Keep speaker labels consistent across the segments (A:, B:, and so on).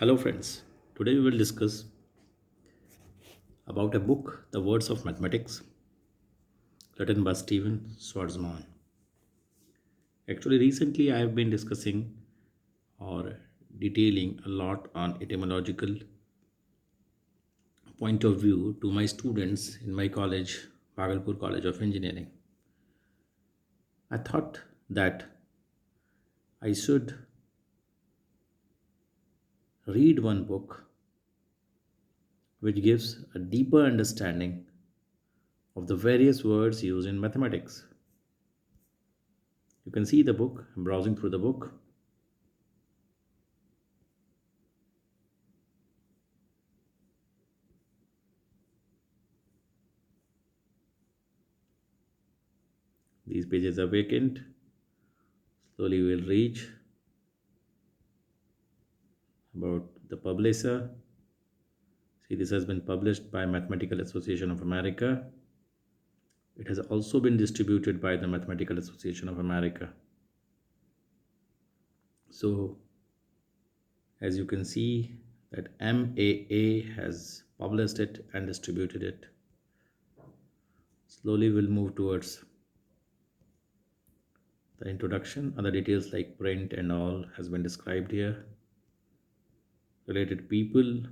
A: Hello, friends. Today we will discuss about a book, The Words of Mathematics, written by Stephen Schwarzman. Actually, recently I have been discussing or detailing a lot on etymological point of view to my students in my college, Bhagalpur College of Engineering. I thought that I should read one book which gives a deeper understanding of the various words used in mathematics. You can see the book, I'm browsing through the book. These pages are vacant. Slowly we'll reach about the publisher. See, this has been published by Mathematical Association of America. It has also been distributed by the Mathematical Association of America. So, as you can see, that MAA has published it and distributed it. Slowly we'll move towards the introduction. Other details like print and all has been described here. Related people,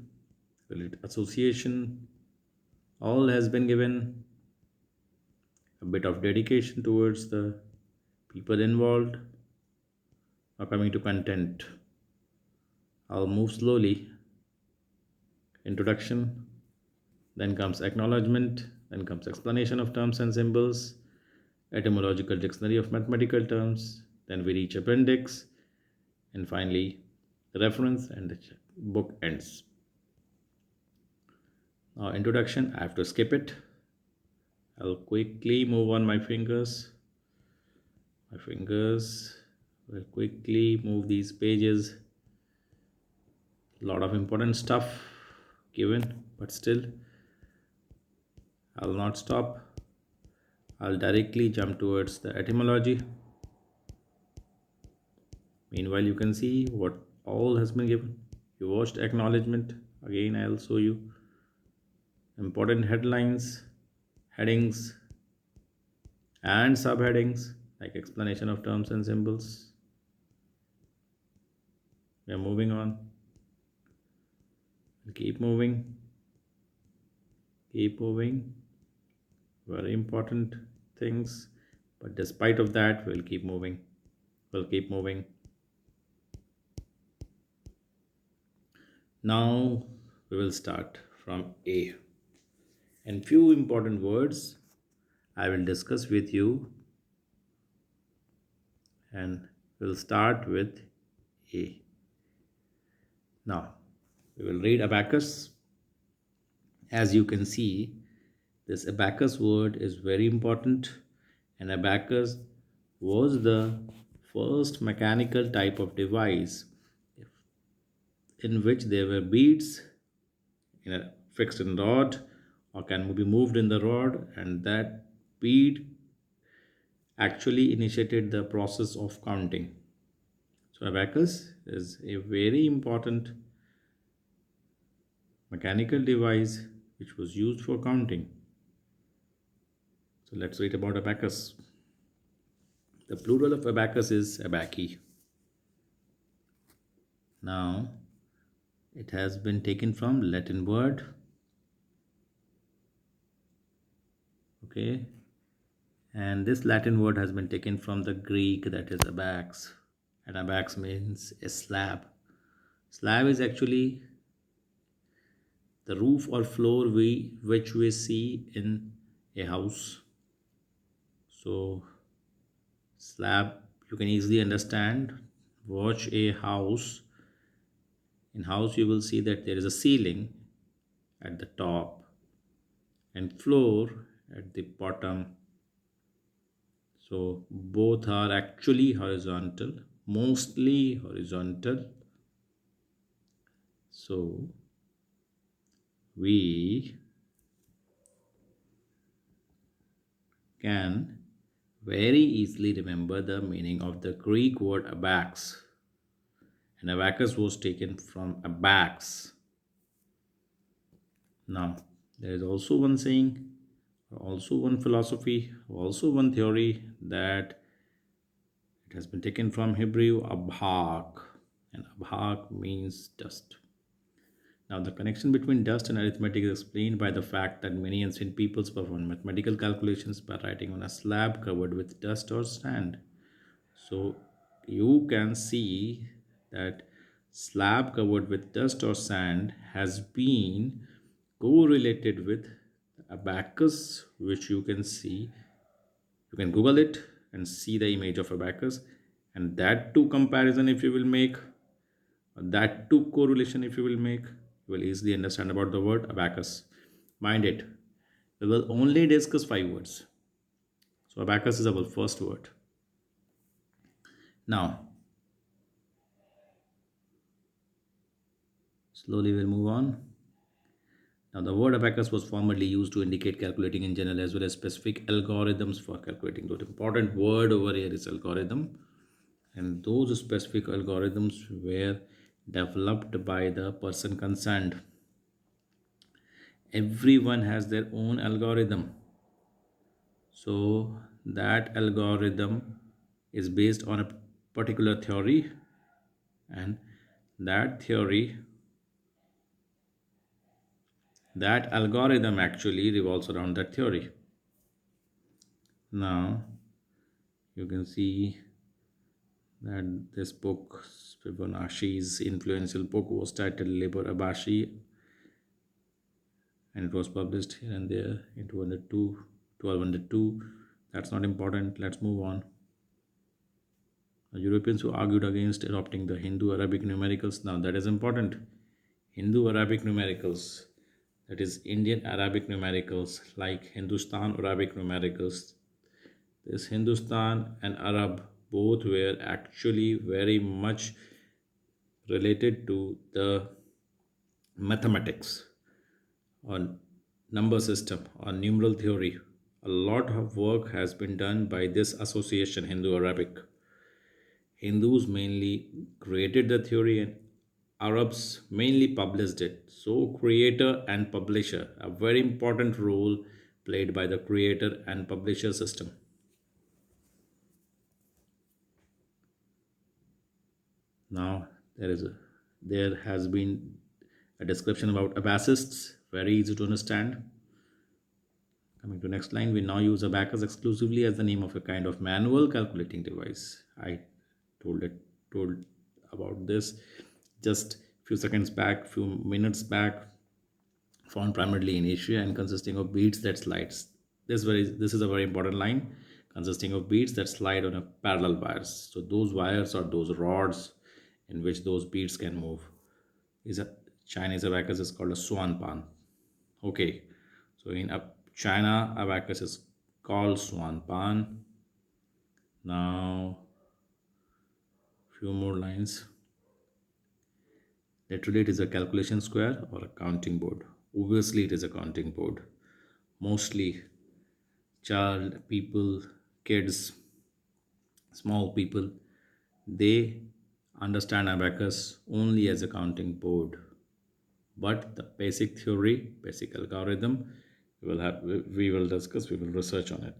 A: related association, all has been given. A bit of dedication towards the people involved. Now coming to content, I'll move slowly. Introduction, then comes acknowledgement, then comes explanation of terms and symbols, etymological dictionary of mathematical terms, then we reach appendix, and finally reference, and the book ends. Now introduction, I have to skip it. I'll quickly move on my fingers. My fingers will quickly move these pages. Lot of important stuff given, but still I'll not stop. I'll directly jump towards the etymology. Meanwhile, you can see what all has been given. You watched acknowledgement. Again, I'll show you important headlines, headings, and subheadings like explanation of terms and symbols. We are moving on. Keep moving. Keep moving. Very important things, but despite of that, we'll keep moving. We'll keep moving. Now we will start from A. And few important words I will discuss with you, and we'll start with A. Now we will read abacus. As you can see, this abacus word is very important, and abacus was the first mechanical type of device in which there were beads in a fixed in rod or can be moved in the rod, and that bead actually initiated the process of counting. So abacus is a very important mechanical device which was used for counting. So let's read about abacus. The plural of abacus is abaci. Now it has been taken from Latin word. Okay, and this Latin word has been taken from the Greek, that is abax, and abax means a slab. Slab is actually the roof or floor which we see in a house. So slab, you can easily understand. Watch a house. In house you will see that there is a ceiling at the top and floor at the bottom. So both are actually horizontal, mostly horizontal. So we can very easily remember the meaning of the Greek word abax. and abacus was taken from abax. Now, there is also one saying, also one philosophy, also one theory that it has been taken from Hebrew abhak, and abhak means dust. Now, the connection between dust and arithmetic is explained by the fact that many ancient peoples performed mathematical calculations by writing on a slab covered with dust or sand. So, you can see that slab covered with dust or sand has been correlated with abacus, which you can see. You can Google it and see the image of abacus, and that two comparison, if you will make, that two correlation if you will make, you will easily understand about the word abacus. Mind it, we will only discuss five words. So abacus is our first word. Now slowly we'll move on. Now the word abacus was formerly used to indicate calculating in general as well as specific algorithms for calculating. The important word over here is algorithm, and those specific algorithms were developed by the person concerned. Everyone has their own algorithm. So that algorithm is based on a particular theory, and that theory, that algorithm actually revolves around that theory. Now you can see that this book, Fibonacci's influential book, was titled Labor Abashi, and it was published here and there in 202, 1202. That's not important. Let's move on. The Europeans who argued against adopting the Hindu Arabic numericals. Now that is important. Hindu Arabic numericals, that is Indian Arabic numericals, like Hindustan Arabic numericals. This Hindustan and Arab both were actually very much related to the mathematics or number system or numeral theory. A lot of work has been done by this association, Hindu Arabic. Hindus mainly created the theory and Arabs mainly published it. So, creator and publisher, a very important role played by the creator and publisher system. Now, there has been a description about abacists, very easy to understand. Coming to next line, we now use abacus exclusively as the name of a kind of manual calculating device. I told about this just few seconds back, few minutes back. Found primarily in Asia and consisting of beads that slides. This is a very important line, consisting of beads that slide on a parallel wires. So those wires are those rods in which those beads can move. Is a Chinese abacus is called a swan pan. Okay, so in China, abacus is called swan pan. Now, few more lines. Literally, it is a calculation square or a counting board. Obviously, it is a counting board. Mostly, child, people, kids, small people, they understand abacus only as a counting board. But the basic theory, basic algorithm, we will discuss, we will research on it.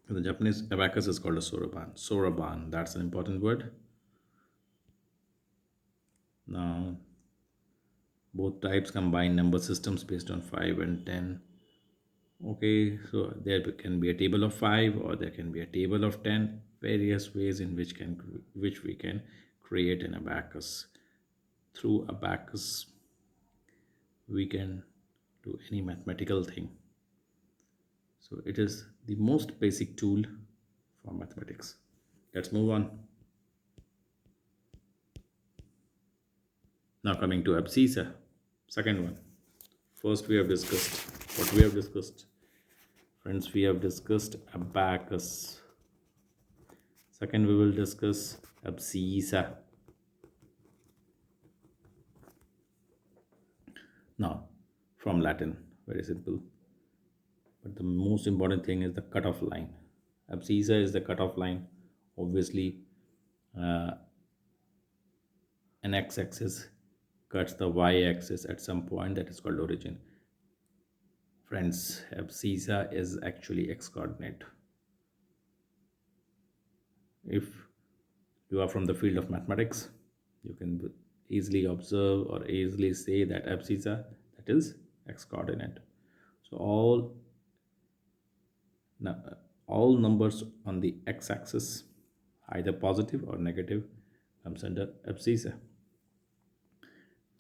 A: In the Japanese, abacus is called a soraban. Soraban, that's an important word. Now, both types combine number systems based on 5 and 10. Okay, so there can be a table of 5 or there can be a table of 10, various ways in which we can create an abacus. Through abacus, we can do any mathematical thing. So it is the most basic tool for mathematics. Let's move on. Now coming to abscissa, second one. First we have discussed what we have discussed. Friends, we have discussed abacus. Second, we will discuss abscissa. Now, from Latin, very simple. But the most important thing is the cutoff line. Abscissa is the cutoff line. Obviously, uh, an x-axis cuts the y-axis at some point, that is called origin. Friends, abscissa is actually x-coordinate. If you are from the field of mathematics, you can easily observe or easily say that abscissa, that is x-coordinate. So all numbers on the x-axis, either positive or negative, comes under abscissa.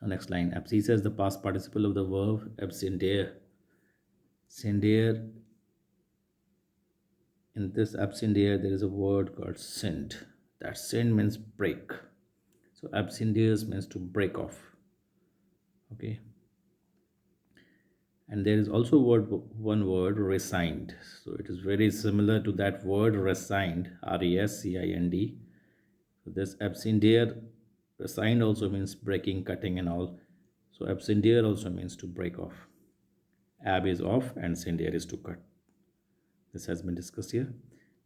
A: Now next line, abscissa is the past participle of the verb abscindere. Scindere, in this abscindere there is a word called sind. That sind means break. So abscinderes means to break off. Okay. And there is also one word resigned. So it is very similar to that word resigned, R-E-S-C-I-N-D. So this abscindere, resigned also means breaking, cutting and all. So abscindere also means to break off. Ab is off and scindere is to cut. This has been discussed here.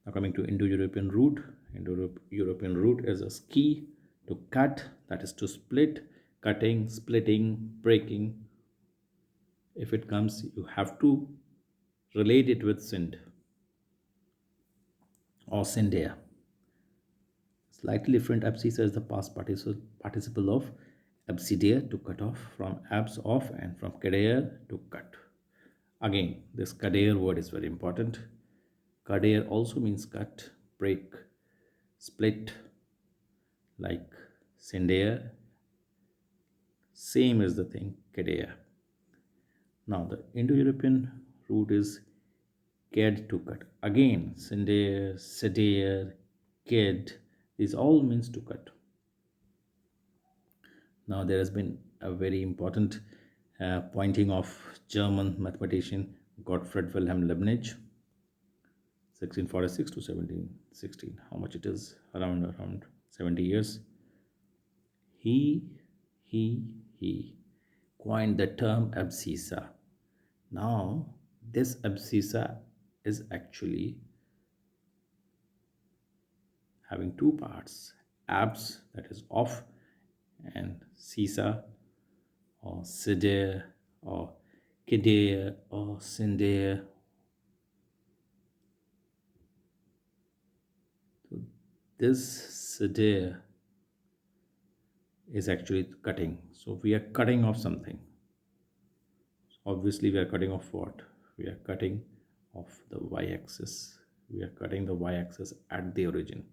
A: Now coming to Indo-European root. Indo-European root is a ski, to cut, that is to split, cutting, splitting, breaking. If it comes, you have to relate it with sind or scindere. Slightly different, abscissa is the past participle of abscidere, to cut off, from abs off, and from cadere, to cut. Again, this cadere word is very important. Cadere also means cut, break, split, like scindere. Same is the thing, cadere. Now the Indo-European root is ked, to cut. Again, scindere, sedere, ked, these all means to cut. Now there has been a very important pointing of German mathematician Gottfried Wilhelm Leibniz, 1646 to 1716. How much it is? Around 70 years. He coined the term abscissa. Now this abscissa is actually having two parts: abs, that is off, and cissa or sedere or kedere or scindere. So this sedere is actually cutting. So we are cutting off something. Obviously we are cutting off what? We are cutting off the y-axis. We are cutting the y-axis at the origin.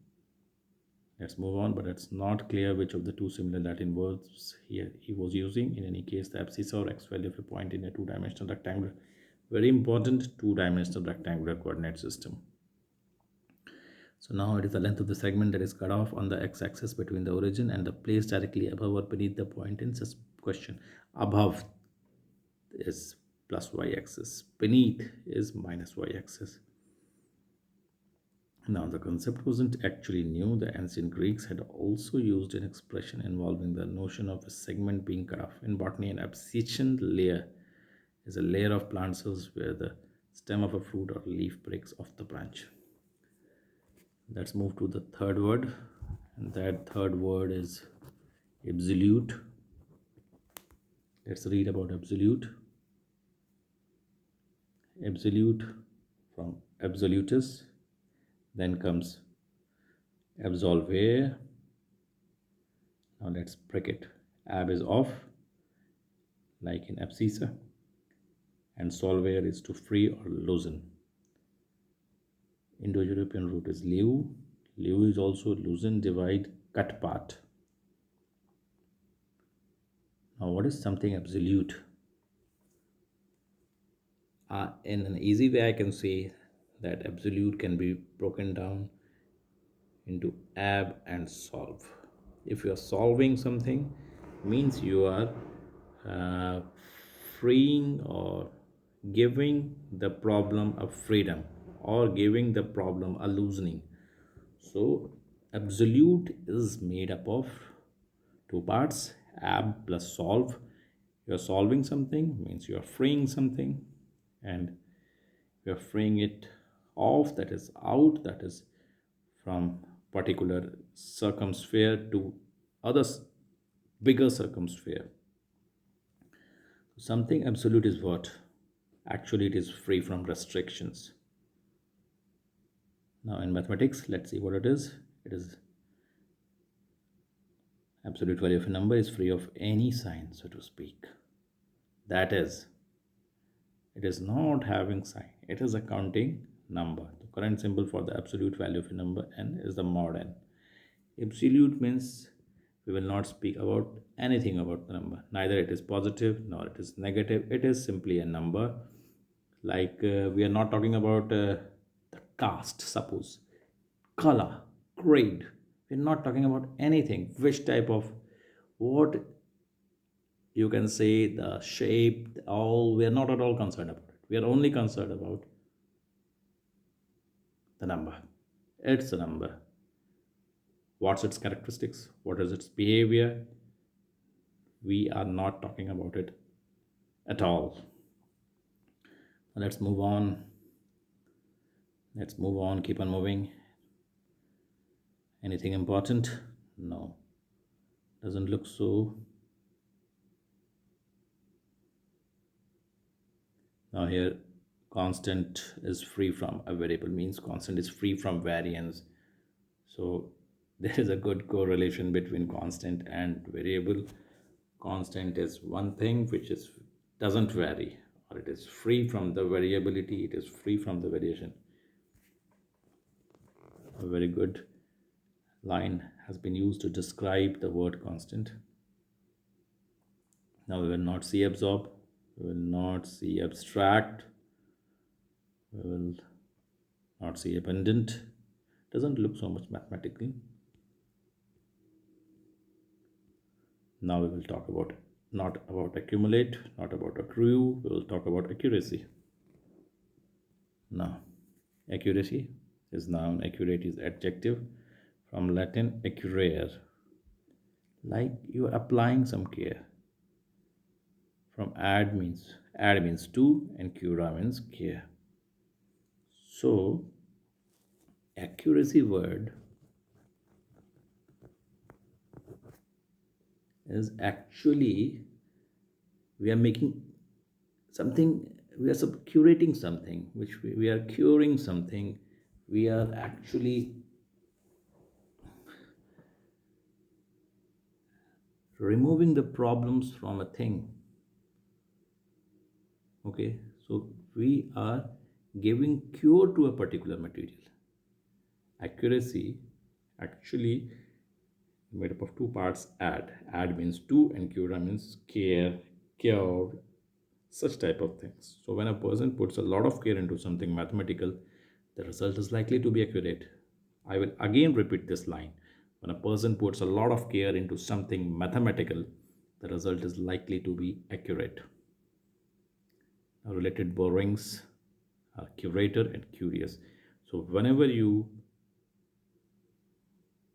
A: Let's move on, but it's not clear which of the two similar Latin words here he was using. In any case, the abscissa or x value of a point in a two-dimensional rectangular, very important, two-dimensional rectangular coordinate system. So now it is the length of the segment that is cut off on the x-axis between the origin and the place directly above or beneath the point in such question. Above is plus y-axis, beneath is minus y-axis. Now, the concept wasn't actually new. The ancient Greeks had also used an expression involving the notion of a segment being cut off. In botany, an abscission layer is a layer of plant cells where the stem of a fruit or leaf breaks off the branch. Let's move to the third word, and that third word is absolute. Let's read about absolute. Absolute, from absolutus, then comes absolvere. Now let's break it. Ab is off, like in abscissa, and solvere is to free or loosen. Indo-European root is liu. Liu is also loosen, divide, cut part. Now what is something absolute? In an easy way I can say that absolute can be broken down into ab and solve. If you are solving something, means you are uh, freeing or giving the problem a freedom or giving the problem a loosening. So absolute is made up of two parts, ab plus solve. You are solving something means you are freeing something, and you are freeing it off, that is out, that is from particular circumsphere to others bigger circumsphere. Something absolute is what? Actually, it is free from restrictions. Now, in mathematics, let's see what it is. It is absolute value of a number is free of any sign, so to speak. That is, it is not having sign. It is a counting number. The current symbol for the absolute value of a number n is the mod n. Absolute means we will not speak about anything about the number. Neither it is positive nor it is negative. It is simply a number. Like we are not talking about the caste, suppose, color, grade. We're not talking about anything. Which type of, what you can say, the shape, all, we are not at all concerned about it. We are only concerned about the number. It's a number. What's its characteristics? What is its behavior? We are not talking about it at all. Let's move on. Let's move on, keep on moving. Anything important? No. Doesn't look so. Now here, constant is free from a variable, means constant is free from variance. So there is a good correlation between constant and variable. Constant is one thing which is doesn't vary, or it is free from the variability, it is free from the variation. A very good line has been used to describe the word constant. Now we will not see absorb, we will not see abstract, we will not see abundant. Doesn't look so much mathematical. Now we will talk about not about accumulate, not about accrue, we will talk about accuracy. Now, accuracy is noun, accurate is adjective, from Latin accurare, like you are applying some care. From add means to, and cura means care. So accuracy word is actually, we are making something, we are curating something, which we are curing something, we are actually removing the problems from a thing. Okay, so we are giving cure to a particular material. Accuracy actually made up of two parts. Add means to, and cura means care, cure, such type of things. So when a person puts a lot of care into something mathematical, the result is likely to be accurate. I will again repeat this line. When a person puts a lot of care into something mathematical, the result is likely to be accurate. Now, related borrowings are curator and curious. So whenever you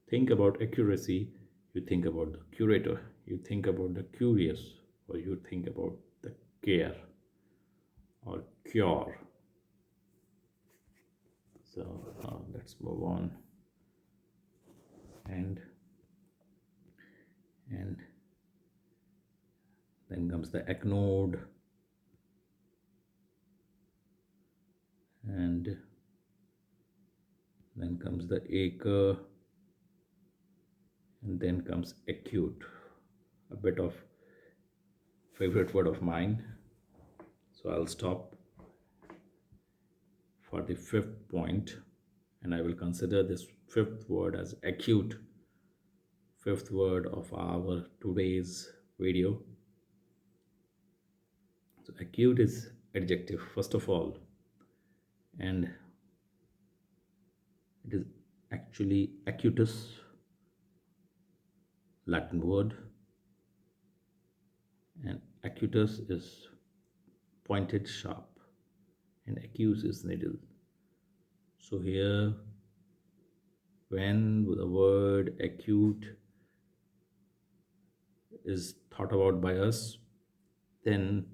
A: think about accuracy, you think about the curator, you think about the curious, or you think about the care or cure. So let's move on. And then comes the acnode, and then comes the acre, and then comes acute, a bit of favorite word of mine. So I'll stop for the fifth point, and I will consider this fifth word as acute, fifth word of our today's video. So acute is adjective first of all, and it is actually acutus, Latin word, and acutus is pointed, sharp, and acute is needle. So here, when the word acute is thought about by us, then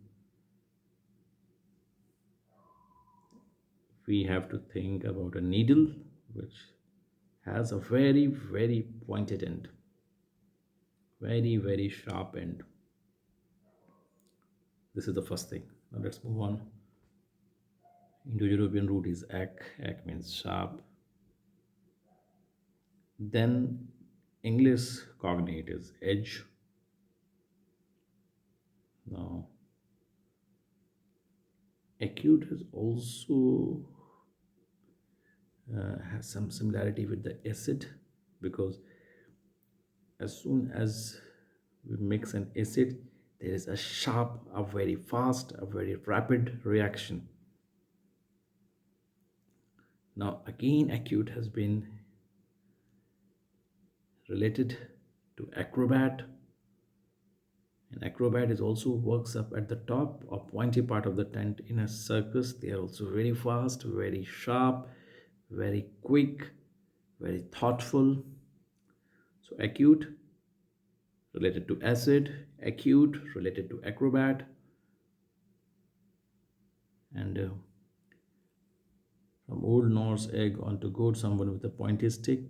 A: we have to think about a needle which has a very, very pointed end, very, very sharp end. This is the first thing. Now let's move on. Indo-European root is ak. Ak means sharp. Then English cognate is edge. Now acute is also has some similarity with the acid, because as soon as we mix an acid, there is a sharp, a very fast, a very rapid reaction. Now again, acute has been related to acrobat, and acrobat is also works up at the top or pointy part of the tent in a circus. They are also very fast, very sharp, very quick, very thoughtful. So acute related to acid, acute related to acrobat, and from Old Norse egg onto goat, someone with a pointy stick.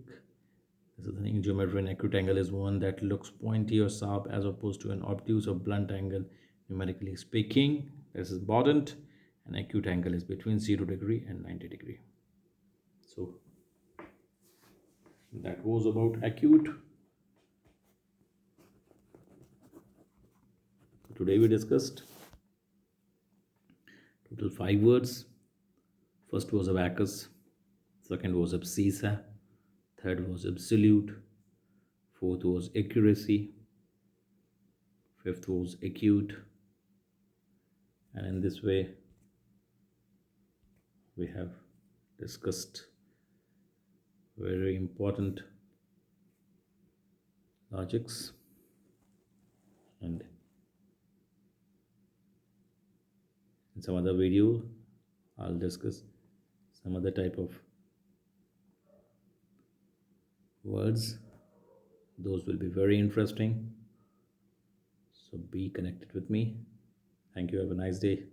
A: This is the thing. Geometry, an acute angle is one that looks pointy or sharp as opposed to an obtuse or blunt angle. Numerically speaking, this is Bodent. An acute angle is between 0 degree and 90 degree. So that was about acute. Today we discussed total 5 words. First was Abacus, second was abscissa, third was absolute, fourth was accuracy, fifth was acute, and in this way we have discussed very important logics, and in some other video I'll discuss some other type of words. Those will be very interesting, so be connected with me. Thank you. Have a nice day.